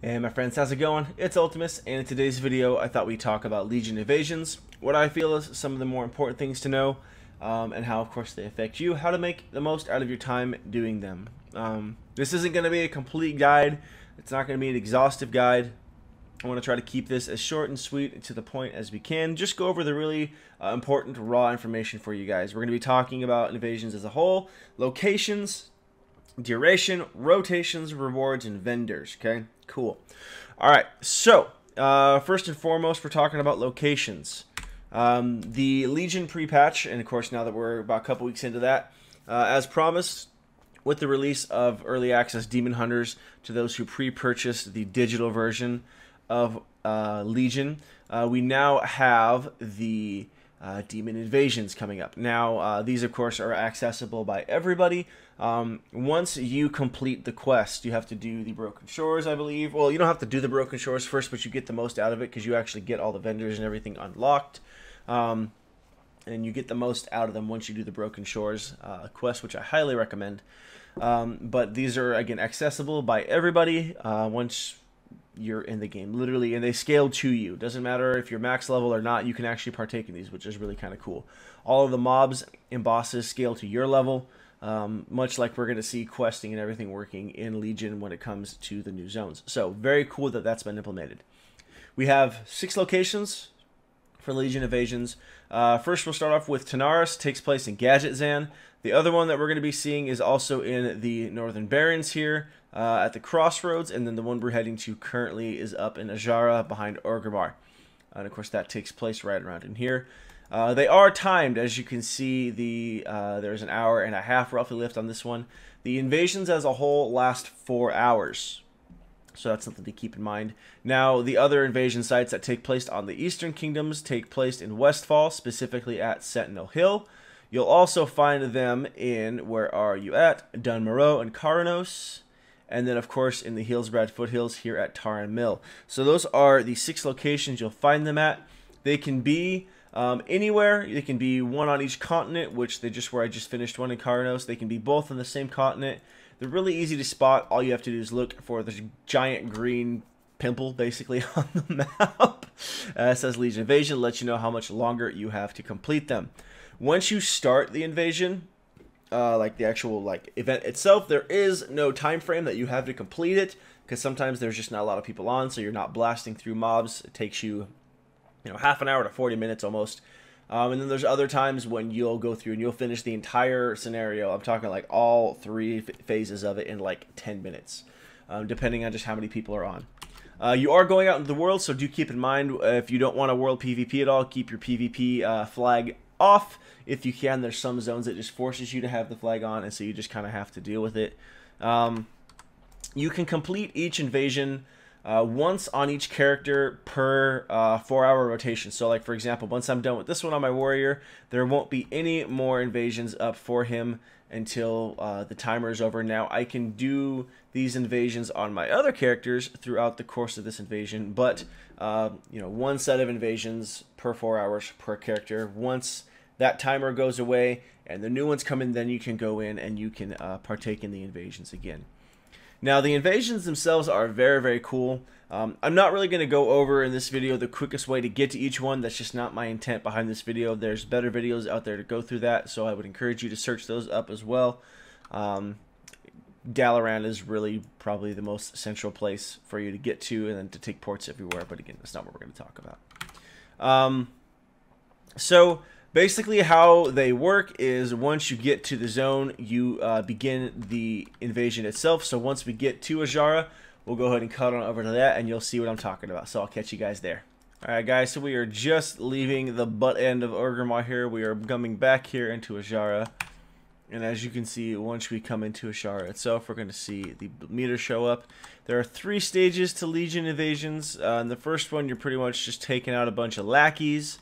Hey my friends, how's it going? It's Ultimus, and in today's video I thought we'd talk about Legion invasions, what I feel is some of the more important things to know, and how of course they affect you, how to make the most out of your time doing them. This isn't going to be a complete guide, it's not going to be an exhaustive guide. I want to try to keep this as short and sweet and to the point as we can, just go over the really important raw information for you guys. We're going to be talking about invasions as a whole, locations, duration, rotations, rewards, and vendors. Okay, cool. All right, so first and foremost, we're talking about locations. The Legion pre-patch, and of course now that we're about a couple weeks into that, as promised, with the release of early access Demon Hunters to those who pre-purchased the digital version of Legion, we now have the Demon Invasions coming up. Now, these of course are accessible by everybody. Once you complete the quest, you have to do the Broken Shores, I believe. Well, you don't have to do the Broken Shores first, but you get the most out of it because you actually get all the vendors and everything unlocked. And you get the most out of them once you do the Broken Shores quest, which I highly recommend. But these are, again, accessible by everybody once you're in the game, literally, and they scale to you. Doesn't matter if you're max level or not, you can actually partake in these, which is really kind of cool. All of the mobs and bosses scale to your level, much like we're going to see questing and everything working in Legion when it comes to the new zones. So very cool that that's been implemented. We have 6 locations for Legion Invasions. First we'll start off with Tanaris, takes place in Gadget Zan. The other one that we're going to be seeing is also in the Northern Barrens here, at the Crossroads, and then the one we're heading to currently is up in Ajara behind Orgrimmar. And of course that takes place right around in here. They are timed, as you can see. There's an hour and a half roughly left on this one. The invasions as a whole last 4 hours, so that's something to keep in mind. Now, the other invasion sites that take place on the Eastern Kingdoms take place in Westfall, specifically at Sentinel Hill. You'll also find them in, where are you at, Dunmorrow and Caranos, and then of course in the Hillsbrad foothills here at Taran Mill. So those are the 6 locations you'll find them at. They can be anywhere. They can be one on each continent, which where I just finished one in Caranos. They can be both on the same continent. They're really easy to spot. All you have to do is look for this giant green pimple basically on the map. It says Legion Invasion, lets you know how much longer you have to complete them. Once you start the invasion, like the actual event itself, there is no time frame that you have to complete it, because sometimes there's just not a lot of people on, so you're not blasting through mobs. It takes you, half an hour to 40 minutes almost. And then there's other times when you'll go through and you'll finish the entire scenario. I'm talking like all 3 phases of it in like 10 minutes, depending on just how many people are on. You are going out into the world, so do keep in mind, if you don't want a world PvP at all, keep your PvP flag off if you can. There's some zones that just forces you to have the flag on, and so you just kind of have to deal with it. You can complete each invasion once on each character per 4-hour rotation. So like for example, once I'm done with this one on my warrior, there won't be any more invasions up for him until the timer is over. Now I can do these invasions on my other characters throughout the course of this invasion, but one set of invasions per 4 hours per character. Once that timer goes away and the new ones come in, then you can go in and you can partake in the invasions again. Now, the invasions themselves are very, very cool. I'm not really going to go over in this video the quickest way to get to each one. That's just not my intent behind this video. There's better videos out there to go through that, so I would encourage you to search those up as well. Dalaran is really probably the most central place for you to get to, and then to take ports everywhere, but again, that's not what we're going to talk about. So basically how they work is once you get to the zone, you begin the invasion itself. So once we get to Ajara, we'll go ahead and cut on over to that, and you'll see what I'm talking about. So I'll catch you guys there. Alright guys, so we are just leaving the butt end of Orgrimmar here. We are coming back here into Ajara. And as you can see, once we come into Ajara itself, we're going to see the meter show up. There are 3 stages to Legion invasions. In the first one, you're pretty much just taking out a bunch of lackeys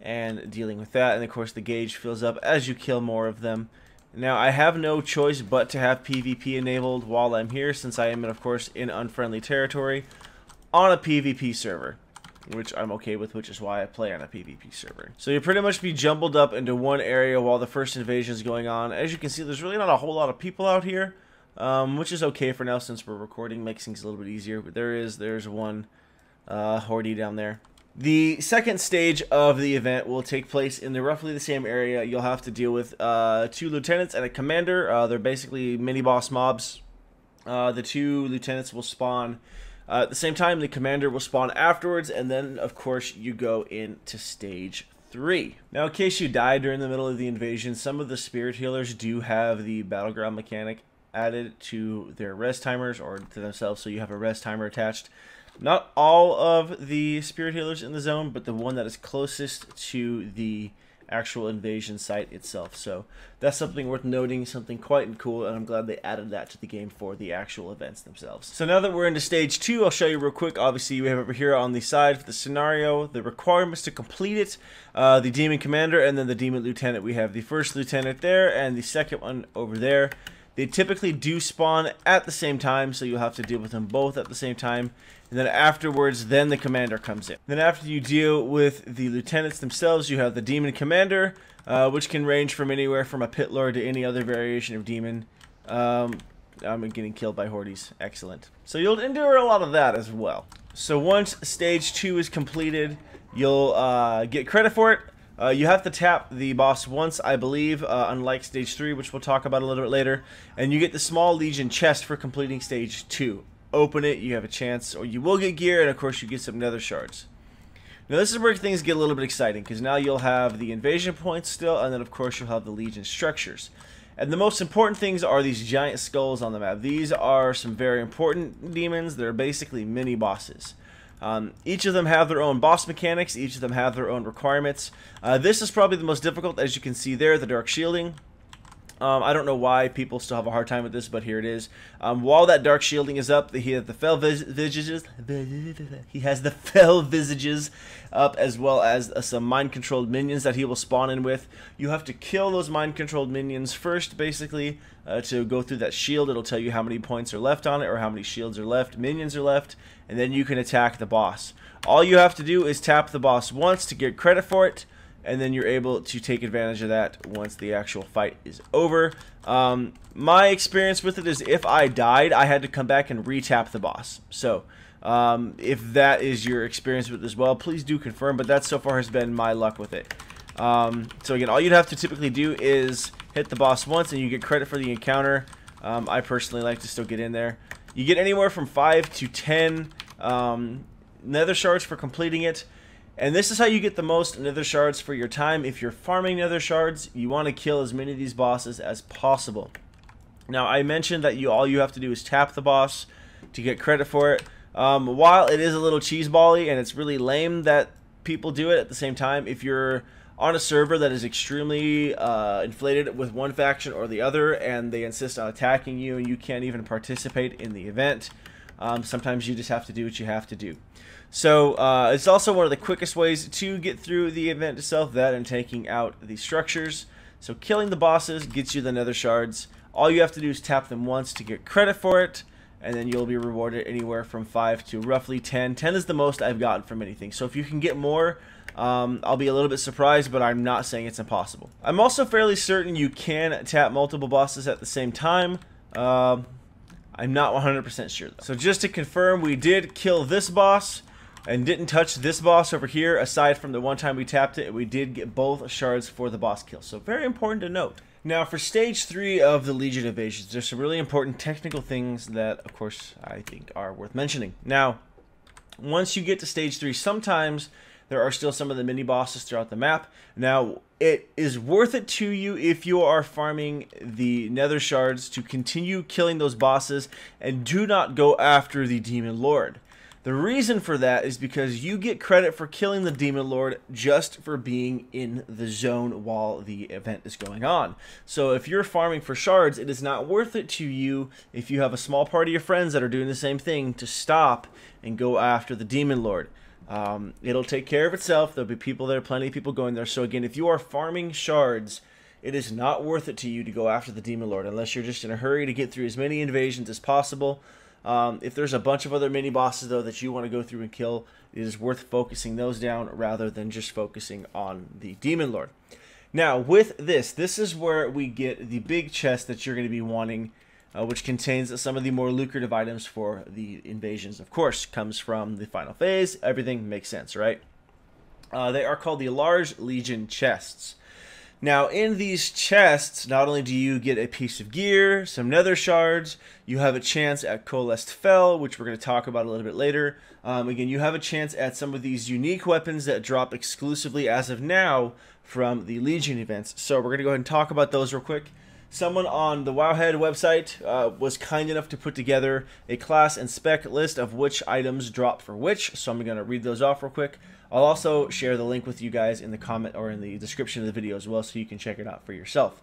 and dealing with that, and of course the gauge fills up as you kill more of them. Now I have no choice but to have PvP enabled while I'm here, since I am of course in unfriendly territory on a PvP server, which I'm okay with, which is why I play on a PvP server. So you pretty much be jumbled up into one area while the first invasion is going on. As you can see, there's really not a whole lot of people out here, which is okay for now since we're recording, makes things a little bit easier. But there's one horde down there. The second stage of the event will take place in roughly the same area. You'll have to deal with 2 lieutenants and a commander. They're basically mini-boss mobs. The 2 lieutenants will spawn at the same time. The commander will spawn afterwards, and then, of course, you go into stage 3. Now, in case you die during the middle of the invasion, some of the spirit healers do have the battleground mechanic added to their res timers or to themselves, so you have a res timer attached. Not all of the spirit healers in the zone, but the one that is closest to the actual invasion site itself. So that's something worth noting, something quite cool, and I'm glad they added that to the game for the actual events themselves. So now that we're into stage 2, I'll show you real quick. Obviously, we have over here on the side for the scenario the requirements to complete it, the demon commander and then the demon lieutenant. We have the first lieutenant there and the second one over there. They typically do spawn at the same time, so you'll have to deal with them both at the same time. And then afterwards, then the commander comes in. Then after you deal with the lieutenants themselves, you have the demon commander, which can range from anywhere from a pit lord to any other variation of demon. I'm getting killed by hordes. Excellent. So you'll endure a lot of that as well. So once stage 2 is completed, you'll get credit for it. You have to tap the boss once, I believe, unlike stage 3, which we'll talk about a little bit later. And you get the small legion chest for completing stage 2. Open it, you have a chance, or you will get gear, and of course you get some nether shards. Now this is where things get a little bit exciting, because now you'll have the invasion points still, and then of course you'll have the legion structures. And the most important things are these giant skulls on the map. These are some very important demons. They're basically mini bosses. Each of them have their own boss mechanics. Each of them have their own requirements. This is probably the most difficult, as you can see there, the dark shielding. I don't know why people still have a hard time with this, but here it is. While that dark shielding is up, he has the fell visages. He has the fell visages up, as well as some mind-controlled minions that he will spawn in with. You have to kill those mind-controlled minions first, basically, to go through that shield. It'll tell you how many points are left on it, or how many shields are left, minions are left, and then you can attack the boss. All you have to do is tap the boss once to get credit for it, and then you're able to take advantage of that once the actual fight is over. My experience with it is if I died, I had to come back and re-tap the boss. So if that is your experience with it as well, please do confirm, but that so far has been my luck with it. So again, all you'd have to typically do is hit the boss once and you get credit for the encounter. I personally like to still get in there. You get anywhere from 5 to 10 nether shards for completing it. And this is how you get the most nether shards for your time. If you're farming nether shards, you want to kill as many of these bosses as possible. Now, I mentioned that all you have to do is tap the boss to get credit for it. While it is a little cheesebally and it's really lame that people do it at the same time, if you're on a server that is extremely inflated with one faction or the other and they insist on attacking you and you can't even participate in the event, sometimes you just have to do what you have to do. So it's also one of the quickest ways to get through the event itself, that and taking out the structures. So killing the bosses gets you the nether shards. All you have to do is tap them once to get credit for it, and then you'll be rewarded anywhere from 5 to roughly 10. 10 is the most I've gotten from anything. So if you can get more, I'll be a little bit surprised, but I'm not saying it's impossible. I'm also fairly certain you can tap multiple bosses at the same time. I'm not 100% sure though. So just to confirm, we did kill this boss and didn't touch this boss over here. Aside from the one time we tapped it, we did get both shards for the boss kill. So very important to note. Now for stage 3 of the Legion Invasions, there's some really important technical things that, of course, I think are worth mentioning. Now, once you get to stage 3, sometimes there are still some of the mini bosses throughout the map. Now, it is worth it to you if you are farming the nether shards to continue killing those bosses and do not go after the Demon Lord. The reason for that is because you get credit for killing the Demon Lord just for being in the zone while the event is going on. So if you're farming for shards, it is not worth it to you if you have a small party of friends that are doing the same thing to stop and go after the Demon Lord. It'll take care of itself. There'll be people there, plenty of people going there. So again, if you are farming shards, it is not worth it to you to go after the Demon Lord unless you're just in a hurry to get through as many invasions as possible. If there's a bunch of other mini bosses though that you want to go through and kill, it is worth focusing those down rather than just focusing on the Demon Lord. Now with this is where we get the big chest that you're going to be wanting which contains some of the more lucrative items for the invasions. Of course, comes from the final phase. Everything makes sense, right? They are called the Large Legion chests. Now, in these chests, not only do you get a piece of gear, some nether shards, you have a chance at Coalesced Fell, which we're going to talk about a little bit later. Again, you have a chance at some of these unique weapons that drop exclusively as of now from the Legion events. So we're going to go ahead and talk about those real quick. Someone on the Wowhead website was kind enough to put together a class and spec list of which items drop for which, so I'm going to read those off real quick. I'll also share the link with you guys in the comment or in the description of the video as well, so you can check it out for yourself.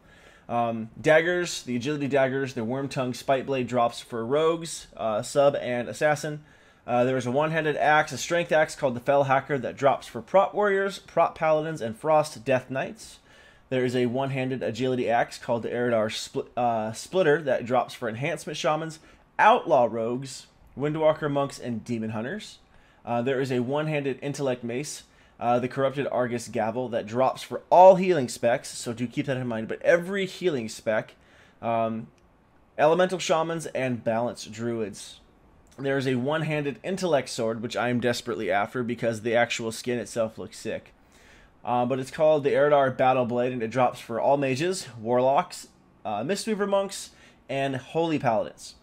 Daggers, the agility daggers, the worm tongue spite blade drops for rogues, sub, and assassin. There is a one-handed axe, a strength axe called the Fell Hacker that drops for prop warriors, prop paladins, and frost death knights. There is a one-handed agility axe called the Eridar Splitter that drops for enhancement shamans, outlaw rogues, windwalker monks, and demon hunters. There is a one-handed intellect mace, the corrupted Argus gavel that drops for all healing specs, so do keep that in mind, but every healing spec, elemental shamans, and balanced druids. There is a one-handed intellect sword, which I am desperately after because the actual skin itself looks sick. But it's called the Eridar Battle Blade, and it drops for all mages, warlocks, Mistweaver monks, and holy paladins.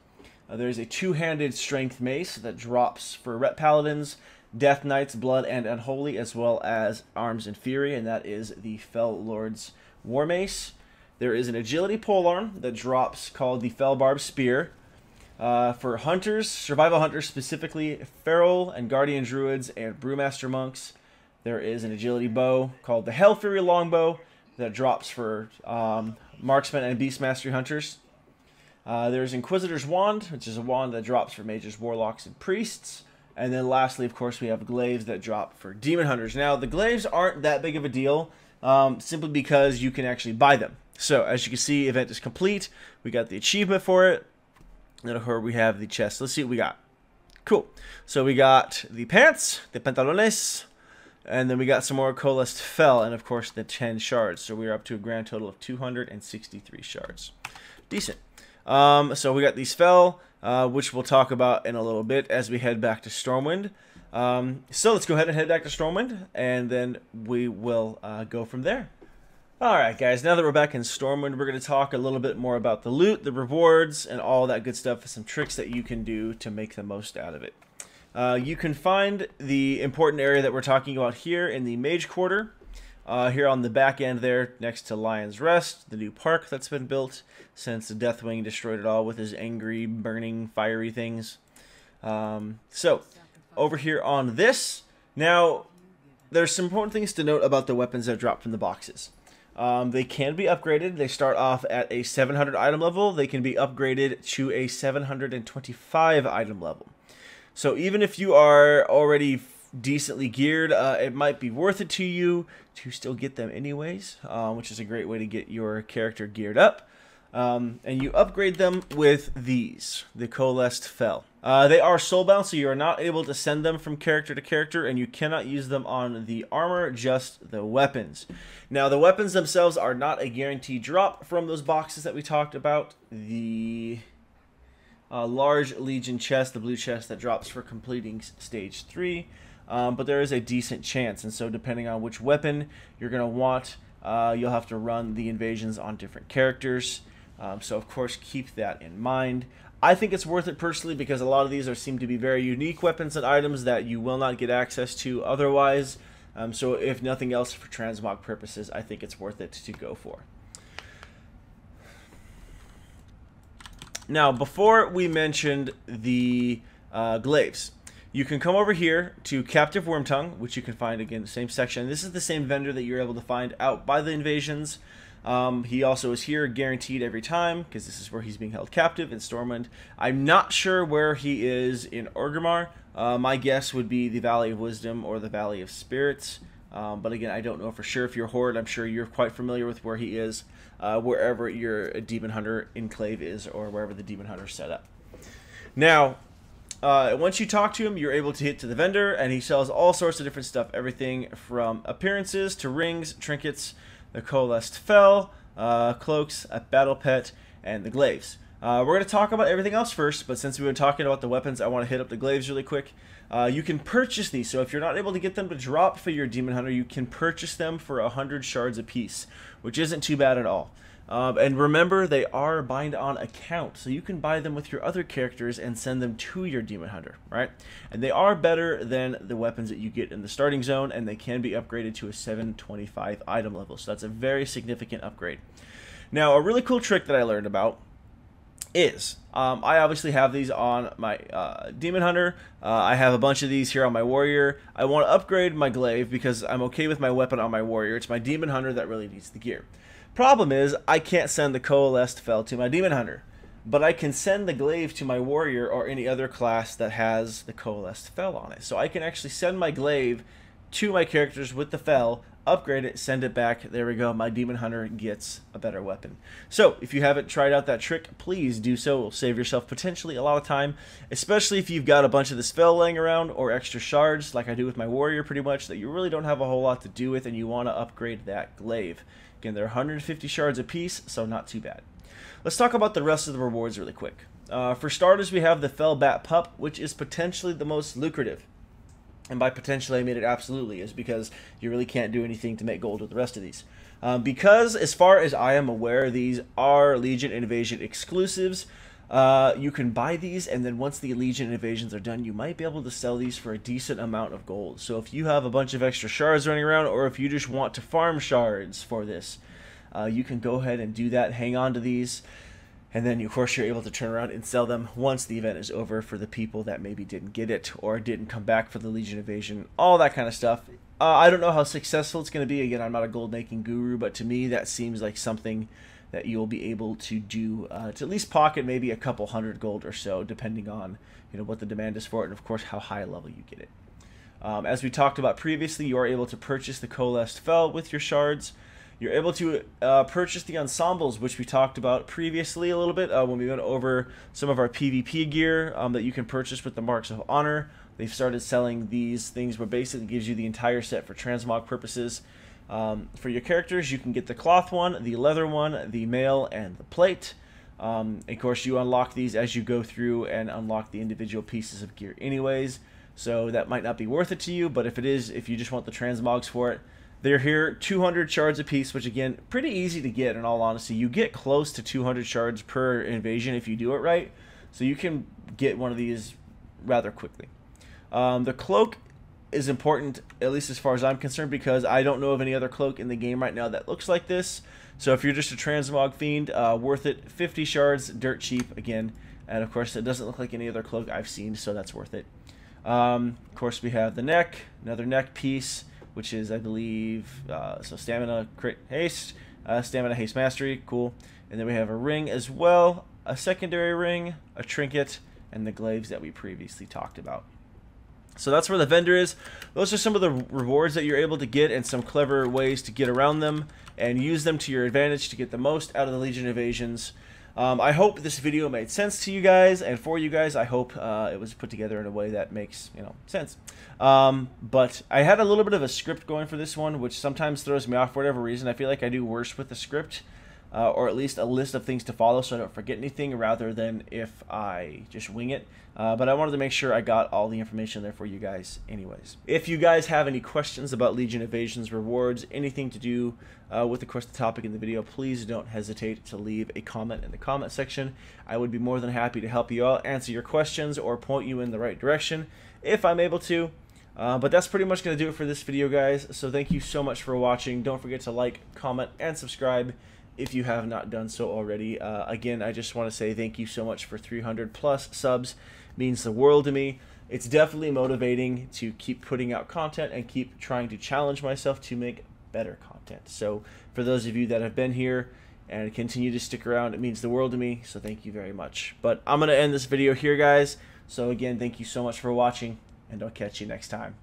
There's a two-handed strength mace that drops for ret paladins, death knights, blood, and unholy, as well as arms and fury, and that is the Fell Lord's war mace. There is an agility polearm that drops called the Fell Barb Spear. For hunters, survival hunters specifically, feral and guardian druids and brewmaster monks. There is an agility bow called the Hell Fury Longbow that drops for marksmen and beast mastery hunters. There's Inquisitor's Wand, which is a wand that drops for mages, warlocks, and priests. And then lastly, of course, we have glaives that drop for demon hunters. Now, the glaives aren't that big of a deal, simply because you can actually buy them. So, as you can see, event is complete. We got the achievement for it. And here we have the chest. Let's see what we got. Cool. So we got the pants, the pantalones, and then we got some more Coalesced Fell, and of course the 10 shards. So we're up to a grand total of 263 shards. Decent. So we got these Fell, which we'll talk about in a little bit as we head back to Stormwind. So let's go ahead and head back to Stormwind, and then we will go from there. Alright guys, now that we're back in Stormwind, we're going to talk a little bit more about the loot, the rewards, and all that good stuff, some tricks that you can do to make the most out of it. You can find the important area that we're talking about here in the Mage Quarter, here on the back end there, next to Lion's Rest, the new park that's been built since the Deathwing destroyed it all with his angry, burning, fiery things. So, over here on this, now, there's some important things to note about the weapons that drop from the boxes. They can be upgraded. They start off at a 700 item level. They can be upgraded to a 725 item level. So even if you are already decently geared, it might be worth it to you to still get them anyways, which is a great way to get your character geared up. And you upgrade them with these, the Coalesced Fell. They are soulbound, so you are not able to send them from character to character, and you cannot use them on the armor, just the weapons. Now, the weapons themselves are not a guaranteed drop from those boxes that we talked about. The Large Legion chest, the blue chest that drops for completing stage 3, but there is a decent chance, and so depending on which weapon you're going to want, you'll have to run the invasions on different characters. So of course keep that in mind. I think it's worth it personally because a lot of these seem to be very unique weapons and items that you will not get access to otherwise. So if nothing else for transmog purposes, I think it's worth it to go for. Now, before we mentioned the glaives, you can come over here to Captive Wormtongue, which you can find again in the same section. This is the same vendor that you're able to find out by the invasions. He also is here guaranteed every time because this is where he's being held captive in Stormwind. I'm not sure where he is in Orgrimmar. My guess would be the Valley of Wisdom or the Valley of Spirits. But again, I don't know for sure. If you're Horde, I'm sure you're quite familiar with where he is, wherever your Demon Hunter enclave is or wherever the Demon Hunter is set up. Now, once you talk to him, you're able to hit to the vendor, and he sells all sorts of different stuff. Everything from appearances to rings, trinkets, the Coalesced Fell, cloaks, a battle pet, and the glaives. We're going to talk about everything else first, but since we've been talking about the weapons, I want to hit up the glaives really quick. You can purchase these, so if you're not able to get them to drop for your Demon Hunter, you can purchase them for 100 shards apiece, which isn't too bad at all. And remember, they are bind on account, so you can buy them with your other characters and send them to your Demon Hunter, right? And they are better than the weapons that you get in the starting zone, and they can be upgraded to a 725 item level, so that's a very significant upgrade. Now, a really cool trick that I learned about is, I obviously have these on my Demon Hunter. I have a bunch of these here on my Warrior. I want to upgrade my glaive because I'm okay with my weapon on my Warrior. It's my Demon Hunter that really needs the gear. Problem is, I can't send the coalesced fell to my Demon Hunter, but I can send the glaive to my Warrior or any other class that has the coalesced fell on it. So I can actually send my glaive to my characters with the fell, upgrade it, send it back. There we go. My Demon Hunter gets a better weapon. So if you haven't tried out that trick, please do so. It will save yourself potentially a lot of time, especially if you've got a bunch of this fell laying around or extra shards like I do with my Warrior pretty much that you really don't have a whole lot to do with and you want to upgrade that glaive. Again, they're 150 shards apiece, so not too bad. Let's talk about the rest of the rewards really quick. For starters, we have the Fell Bat Pup, which is potentially the most lucrative. And by potentially, I mean it absolutely is, because you really can't do anything to make gold with the rest of these. Because, as far as I am aware, these are Legion Invasion exclusives. You can buy these, and then once the Legion Invasions are done, you might be able to sell these for a decent amount of gold. So if you have a bunch of extra shards running around, or if you just want to farm shards for this, you can go ahead and do that, hang on to these, and then of course you're able to turn around and sell them once the event is over for the people that maybe didn't get it, or didn't come back for the Legion Invasion, all that kind of stuff. I don't know how successful it's going to be. Again, I'm not a gold making guru, but to me that seems like something that you'll be able to do to at least pocket maybe a couple hundred gold or so, depending on what the demand is for it, and of course how high level you get it. As we talked about previously, you are able to purchase the coalesced fell with your shards. You're able to purchase the ensembles, which we talked about previously a little bit when we went over some of our PvP gear that you can purchase with the Marks of Honor. They've started selling these things where basically it gives you the entire set for transmog purposes. For your characters, you can get the cloth one, the leather one, the mail, and the plate. Of course, you unlock these as you go through and unlock the individual pieces of gear anyways, so that might not be worth it to you, but if it is, if you just want the transmogs for it, they're here, 200 shards apiece, which again, pretty easy to get in all honesty. You get close to 200 shards per invasion if you do it right, so you can get one of these rather quickly. The cloak is important, at least as far as I'm concerned, because I don't know of any other cloak in the game right now that looks like this. So if you're just a transmog fiend, worth it. 50 shards, dirt cheap again, and of course it doesn't look like any other cloak I've seen, so that's worth it. Of course we have the neck, another neck piece, which is, I believe, so stamina, crit, haste, stamina, haste, mastery, cool. And then we have a ring as well, a secondary ring, a trinket, and the glaives that we previously talked about. So that's where the vendor is. Those are some of the rewards that you're able to get, and some clever ways to get around them and use them to your advantage to get the most out of the Legion Invasions. I hope this video made sense to you guys, and for you guys, I hope it was put together in a way that makes sense. But I had a little bit of a script going for this one, which sometimes throws me off for whatever reason. I feel like I do worse with the script, or at least a list of things to follow so I don't forget anything, rather than if I just wing it. But I wanted to make sure I got all the information there for you guys anyways. If you guys have any questions about Legion Invasions rewards, anything to do with, of course, the topic in the video, please don't hesitate to leave a comment in the comment section. I would be more than happy to help you out, answer your questions, or point you in the right direction if I'm able to. But that's pretty much going to do it for this video, guys. So thank you so much for watching. Don't forget to like, comment, and subscribe if you have not done so already. Again, I just want to say thank you so much for 300 plus subs. It means the world to me. It's definitely motivating to keep putting out content and keep trying to challenge myself to make better content. So for those of you that have been here and continue to stick around, it means the world to me. So thank you very much. But I'm going to end this video here, guys. So again, thank you so much for watching, and I'll catch you next time.